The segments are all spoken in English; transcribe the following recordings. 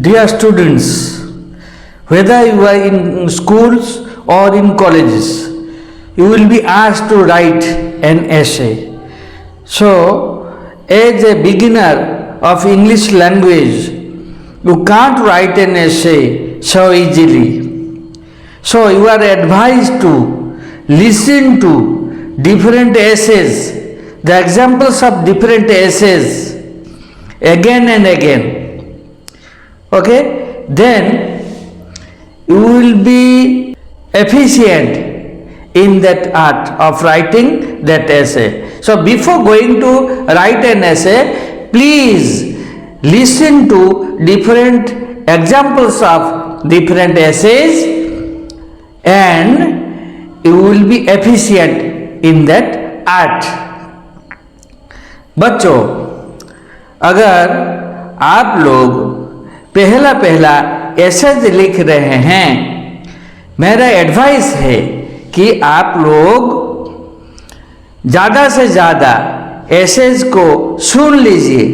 Dear students, whether you are in schools or in colleges, you will be asked to write an essay. So, as a beginner of English language, you can't write an essay so easily. So, you are advised to listen to different essays, the examples of different essays again and again. Okay, then you will be efficient in that art of writing that essay. So before going to write an essay, please listen to different examples of different essays and you will be efficient in that art. बच्चों, अगर आप लोग पहला पहला essays लिख रहे हैं, मेरा एडवाइस है कि आप लोग ज़्यादा से ज़्यादा एसेज को सुन लीजिए,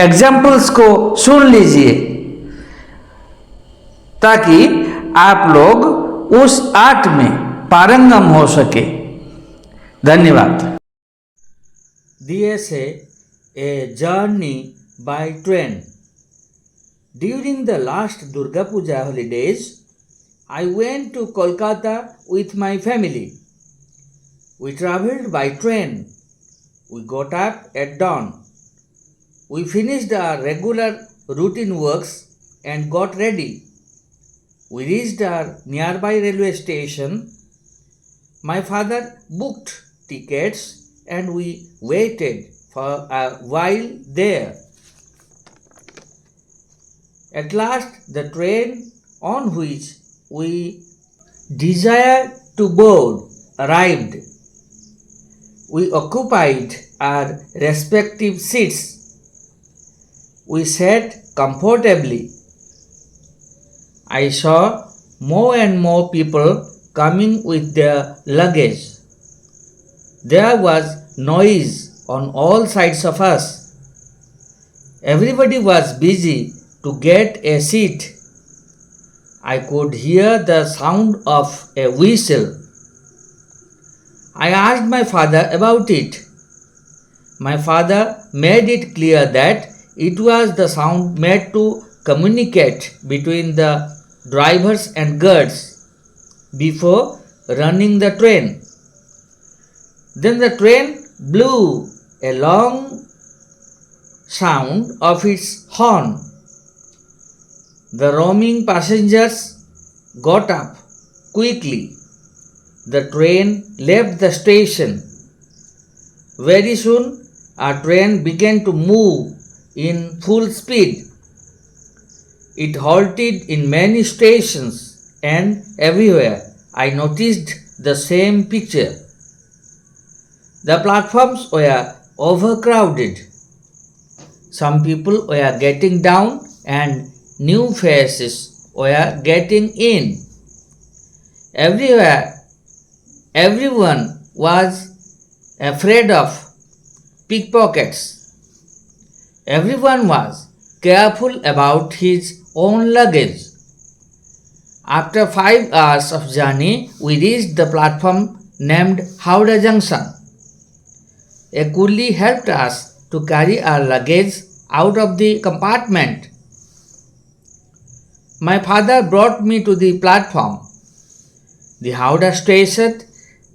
एग्जाम्पल्स को सुन लीजिए, ताकि आप लोग उस आर्ट में पारंगम हो सके. धन्यवाद. The essay, A Journey by Train. During the last Durga Puja holidays, I went to Kolkata with my family. We travelled by train. We got up at dawn. We finished our regular routine works and got ready. We reached our nearby railway station. My father booked tickets and we waited for a while there. At last, the train on which we desired to board arrived. We occupied our respective seats. We sat comfortably. I saw more and more people coming with their luggage. There was noise on all sides of us. Everybody was busy to get a seat. I could hear the sound of a whistle. I asked my father about it. My father made it clear that it was the sound made to communicate between the drivers and guards before running the train. Then the train blew a long sound of its horn. The roaming passengers got up quickly. The train left the station. Very soon, our train began to move in full speed. It halted in many stations, and everywhere I noticed the same picture. The platforms were overcrowded. Some people were getting down and new faces were getting in. Everywhere, everyone was afraid of pickpockets. Everyone was careful about his own luggage. After 5 hours of journey, we reached the platform named Howrah Junction. A coolie helped us to carry our luggage out of the compartment. My father brought me to the platform. The Howrah station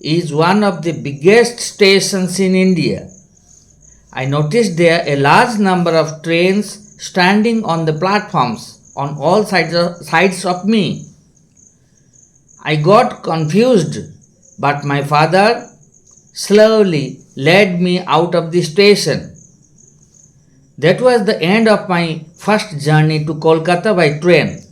is one of the biggest stations in India. I noticed there a large number of trains standing on the platforms on all sides of me. I got confused, but my father slowly led me out of the station. That was the end of my first journey to Kolkata by train.